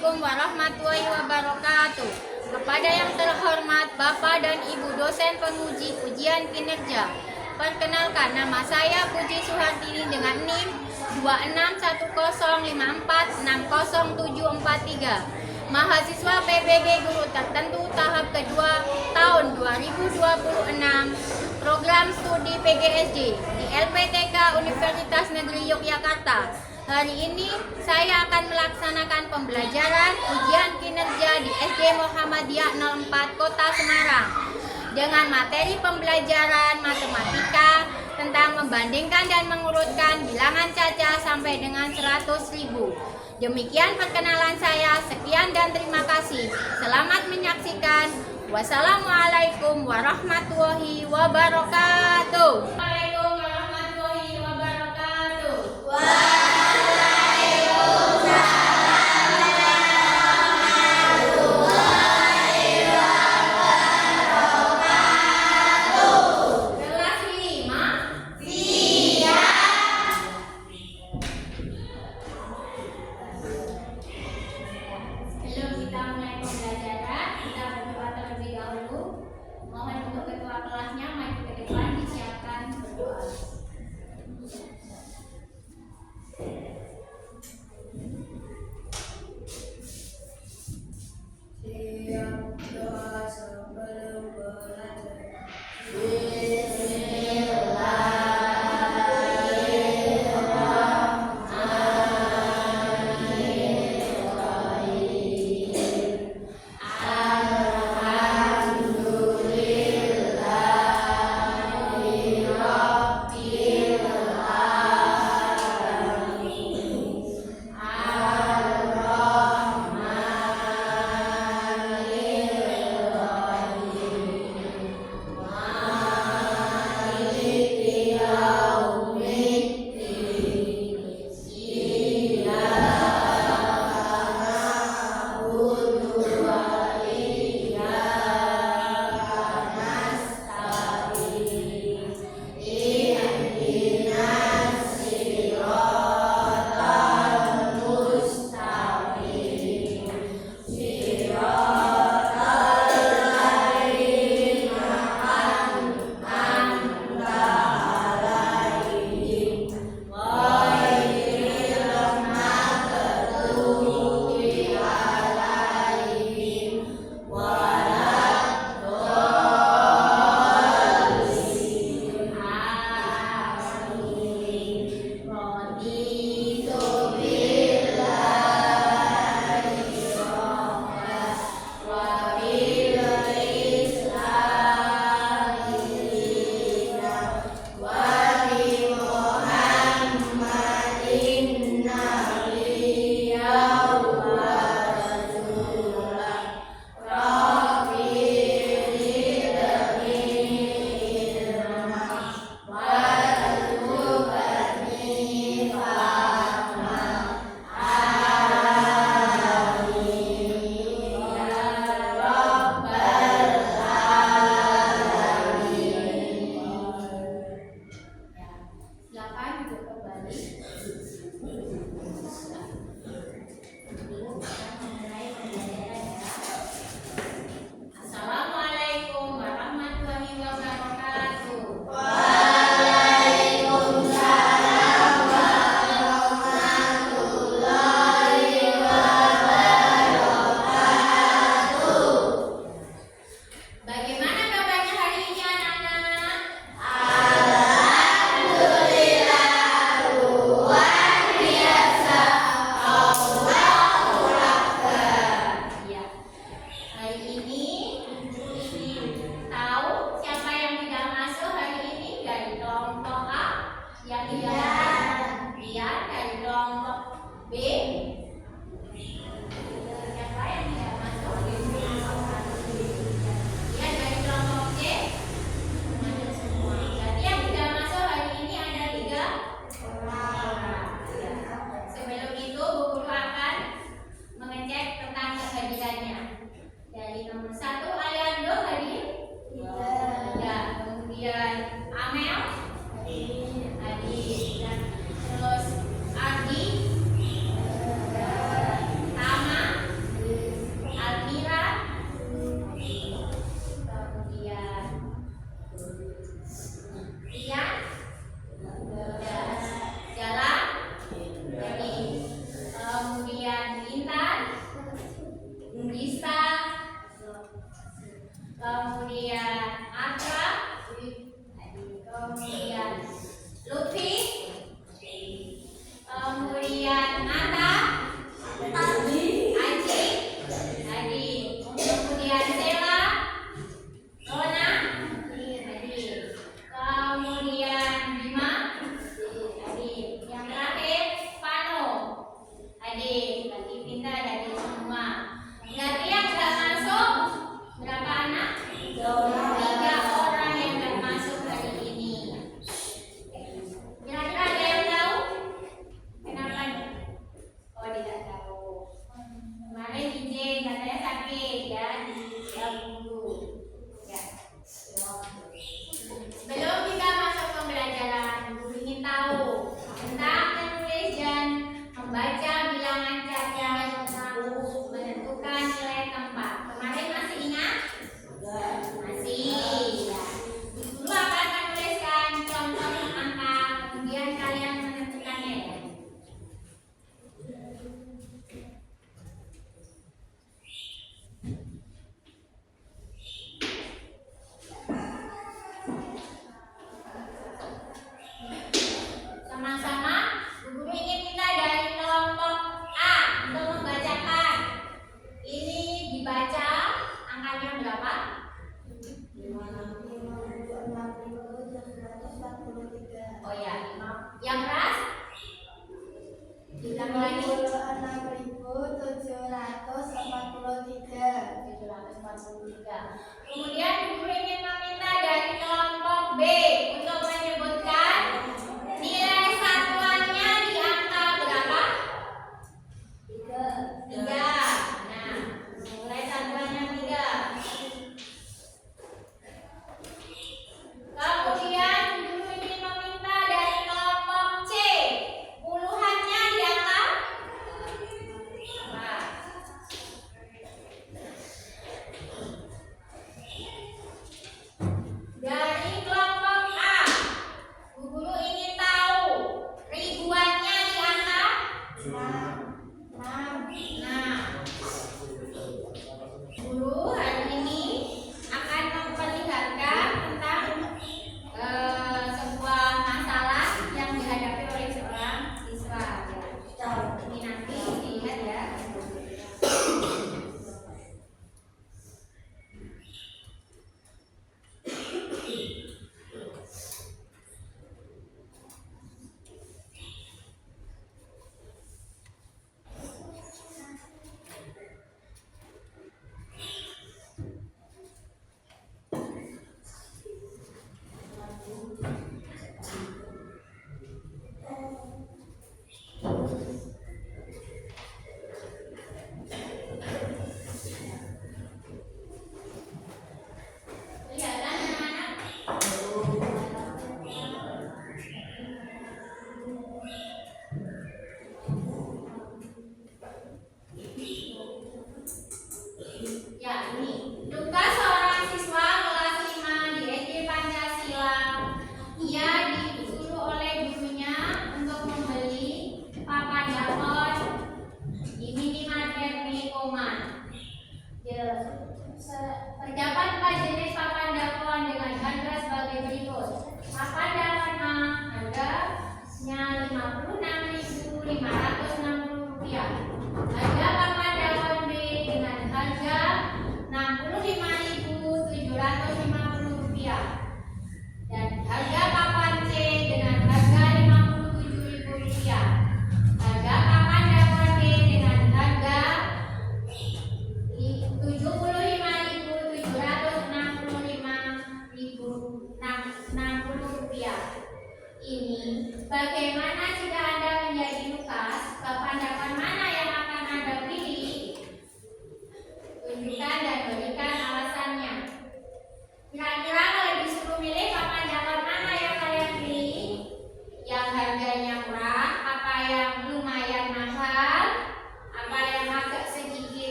Assalamualaikum warahmatullahi wabarakatuh. Kepada yang terhormat Bapak dan Ibu dosen penguji ujian kinerja, perkenalkan nama saya Puji Suhartini dengan NIM 2610546073. Mahasiswa PBG Guru Tertentu tahap kedua tahun 2026, program studi PGSD di LPTK Universitas Negeri Yogyakarta. Hari ini saya akan melaksanakan pembelajaran ujian kinerja di SD Muhammadiyah 04 Kota Semarang dengan materi pembelajaran matematika tentang membandingkan dan mengurutkan bilangan cacah sampai dengan 100.000. Demikian perkenalan saya. Sekian dan terima kasih. Selamat menyaksikan. Wassalamualaikum warahmatullahi wabarakatuh. Waalaikumsalam warahmatullahi wabarakatuh. Sebelum kita mulai pembelajaran, kita berdoa terlebih dahulu. Mohon untuk ketua kelasnya maju ke depan, disiapkan berdoa. Siap doa sebelum belajar. kemudian Atra, kemudian Lutfi, kemudian Nata, Aji, kemudian Sela, Rona, kemudian Bima, yang terakhir Pano. Adik, lagi pintar dari semua. Berarti yang sudah masuk berapa anak? 3 orang yang sudah masuk hari ini. Kira-kira ada yang tahu? Kenapa? Oh, tidak tahu. Kemarin izin katanya sakit ya, dulu. Ya. Sebelum kita masuk pembelajaran, guru ingin tahu tentang menulis dan membaca bilangan cacat, menentukan nilai tempat. Kemarin masih ingat? Masih. Ya. Guru akan menuliskan contoh angka, kemudian kalian menentukannya ya. Sama-sama, guru ingin minta dari kelompok A untuk membacakan. Ini dibaca angkanya berapa? Oh ya, yang keras? Diulang lagi. 743. Kemudian guru ingin meminta dari kelompok B untuk menyebutkan nilai satuannya di angka berapa? 3. Nah, nilai satuannya 3. Kemudian guru ingin meminta dari kelompok C puluhannya di angka 4. Dari kelompok A, guru ingin tahu ribuannya di angka 6. Guru hari ini akan memperlihatkan tentang sebuah masalah yang dihadapi oleh seorang siswa. Ini nanti dilihat ya. Kelihatan anak-anak? Ya, ini tugas seorang siswa kelas 5 di SD Pancasila. Ia disuruh oleh gurunya untuk membeli papan dapur di minimarket milik Oman. Terdapat 4 jenis papan dapur dengan harga sebagai berikut. Papan dapur harganya Rp56.560. Harga papan dapur B dengan harga Rp65.750. Dan harga papan C dengan harga Rp57.000. Harga papan dapur D dengan harga Rp77.765.060. Ini bagaimana jika Anda menjadi Lukas, papan dapur mana yang akan Anda beli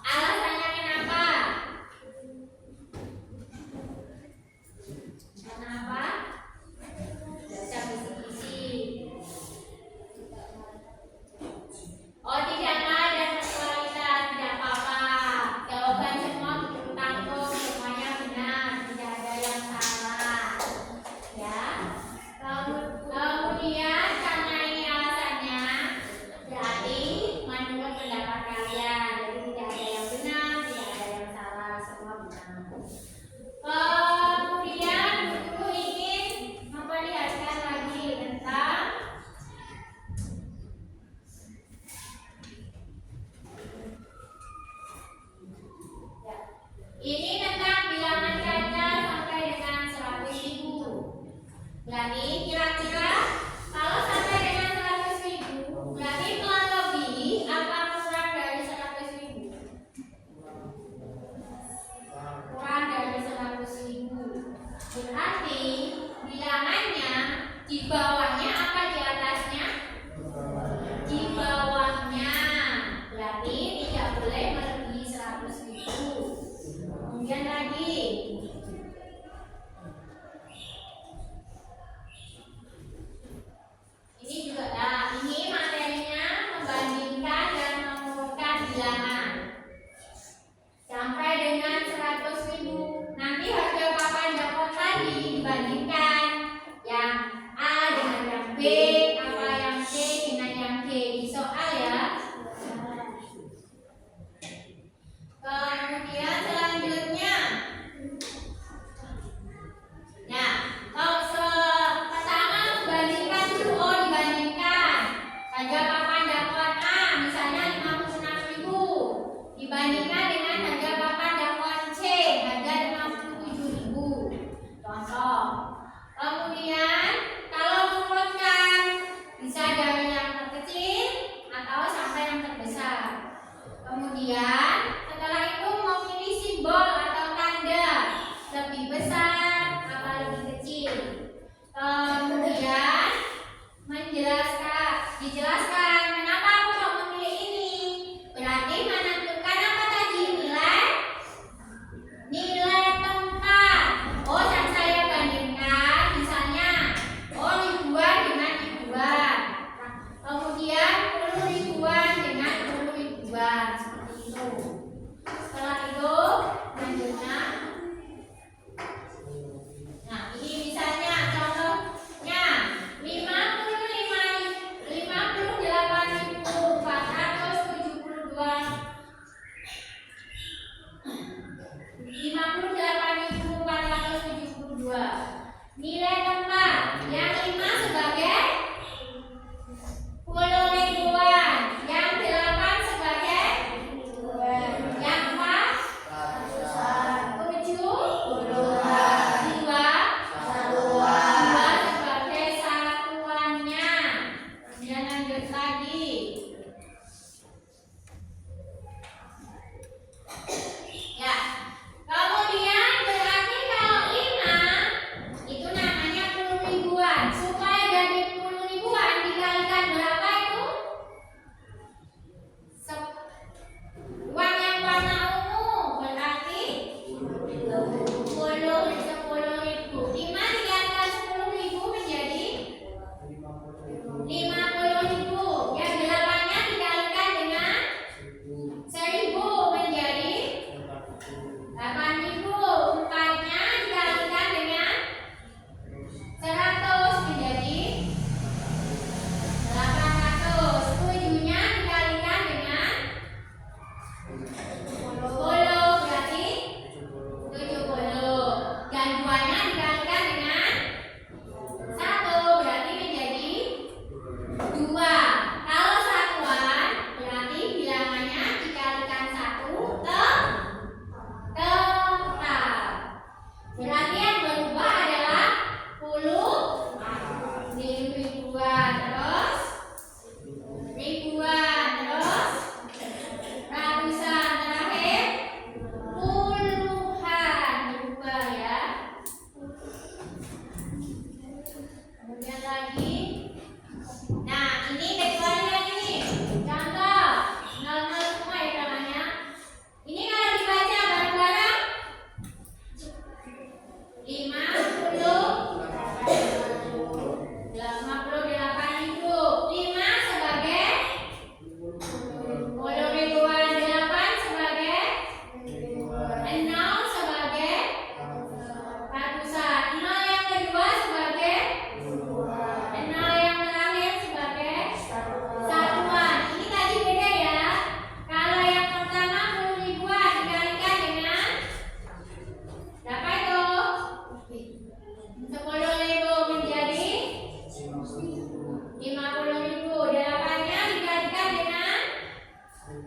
Alasannya kenapa? Kenapa? Baca bisik-bisik. Oh, tidaklah ada seksualitas, tidak apa-apa. Jawaban semua betul tanggung, semuanya benar, tidak ada yang salah. Ya. Kemudian karena ini alasannya, berarti menurut pendapat kalian, jadi tidak ada yang benar, tidak ada yang salah, semua benar. Kemudian guru ingin memperlihatkan lagi tentang ini tentang bilangan ganda sampai dengan 100.000. Berarti kira-kira kalau sampai dengan 100.000, berarti melebihi apa kurang dari 100.000? Kurang dari 100.000. Berarti bilangannya di bawahnya apa di atasnya? Di bawahnya. Berarti tidak boleh melebihi 100.000. Kemudian lagi ini juga ini materinya membandingkan dan mengurutkan bilangan sampai dengan 100.000. Nanti harga papan dapat tadi dibandingkan yang A dengan yang B, apa yang C dengan yang D di soal ya. Kemudian selanjutnya, nah kalau pertama membandingkan dulu, dibandingkan harga papan dakwah A misalnya 56.000 dibandingkan dengan harga papan dakwah C harga 57.000. Contoh. Kemudian kalau mengurutkan bisa dari yang terkecil atau sampai yang terbesar. Kemudian setelah itu memilih simbol atau tanda lebih besar apa lebih kecil. Kemudian dijelaskan kenapa aku mau memilih ini. Berarti menentukan apa tadi nilai tempat. Oh, dan saya bandingkan misalnya ribuan dengan ribuan. Kemudian 10 ribuan dengan 10 ribuan seperti itu.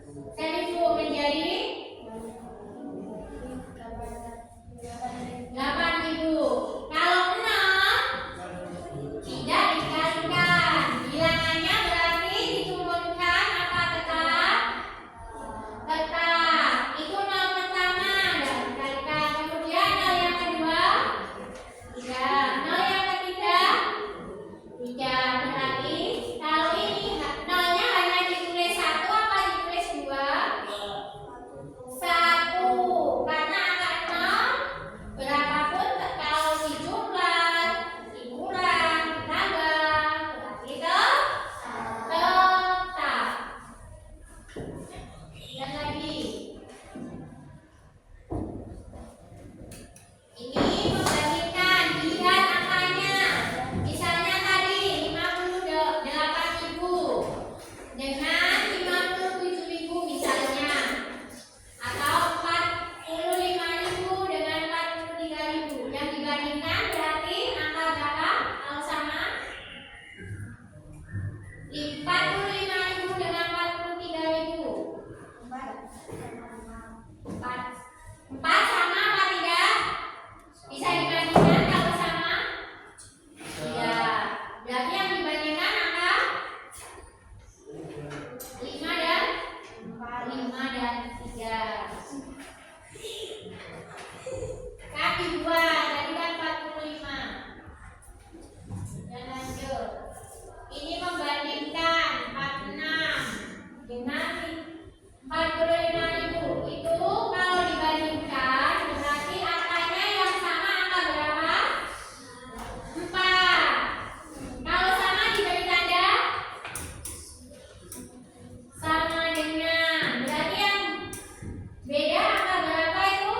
1000 menjadi 8000. Kalau 6 tidak dikalikan, bilangannya berarti diturunkan apa tetap? Tetap. Itu 0 pertama dan dikalikan. Kemudian 0 yang kedua 3, 0 yang ketiga 3. Berarti kalau ini 0-nya hanya ditulis 1 apa ditulis 2? 1. Karena angka 0 berapapun kalau dijumlah, dikurang, ditambah, berarti tetap. Dan lagi ini membandingkan, lihat angkanya. Misalnya tadi 58.000 dengan 57.000 misalnya, atau 45.000 dengan 43.000. Yang dibandingkan berarti angka berapa kalau sama? 45.000 dengan 43.000. 4 sama apa tidak? Bisa dibandingkan kalau sama? Iya. Berarti yang dibandingkan angka 5 dan 3. Kaki 2 tadi kan 45. Dan lanjut. Ini membandingkan 46 dengan 45.000. Itu kalau dibandingkan berarti angkanya yang sama angka berapa? 4. Kalau sama diberi tanda sama dengan. Berarti yang beda angka berapa itu?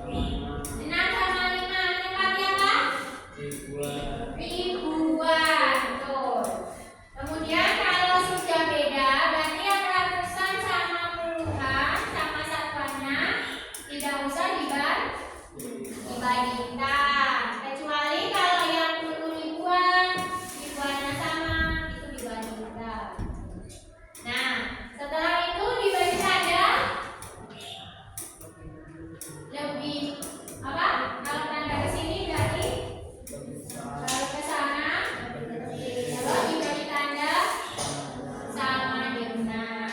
6 sama 5. Tempatnya apa? Ribuan. Betul. Kemudian kalau sudah beda berarti yang ratusan sama puluhan sama satuannya tidak usah dibandingkan. Kecuali kalau yang 10 ribuan, ribuannya sama, itu dibandingkan. Nah, setelah itu diberi tanda lebih apa? Kalau tanda ke sini berarti kalau ke sana, kalau diberi tanda sama dengan.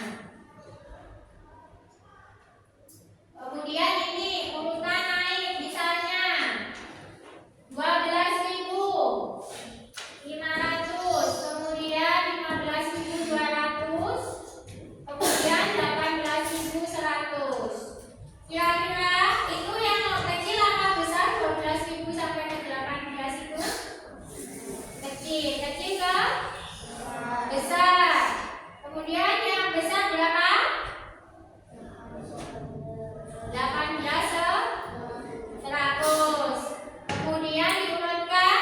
Kemudian ini urutan naik, misalnya 12.500, kemudian 15.200, kemudian 18.100. Kira-kira itu yang kecil apa besar? 12.000 sampai ke 18 itu kecil. Kecil ke besar. Kemudian yang besar berapa? 18.100. Kemudian diurutkan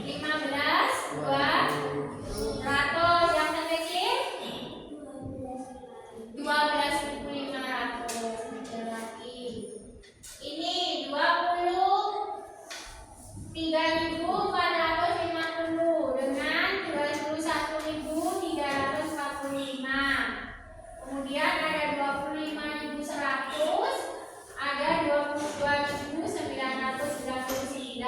15.200. Yang terkecil 12.500. Lagi. Ini 23.450 dengan 21.345. Kemudian ada 25.100, ada 22.999.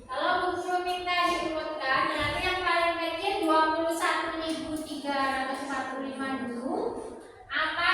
Kalau Bu Guru minta diurutkan, berarti yang paling kecil 21.345 dulu. Apa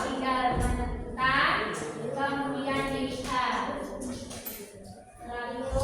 tinggal menentukan, kemudian dilihat. Lalu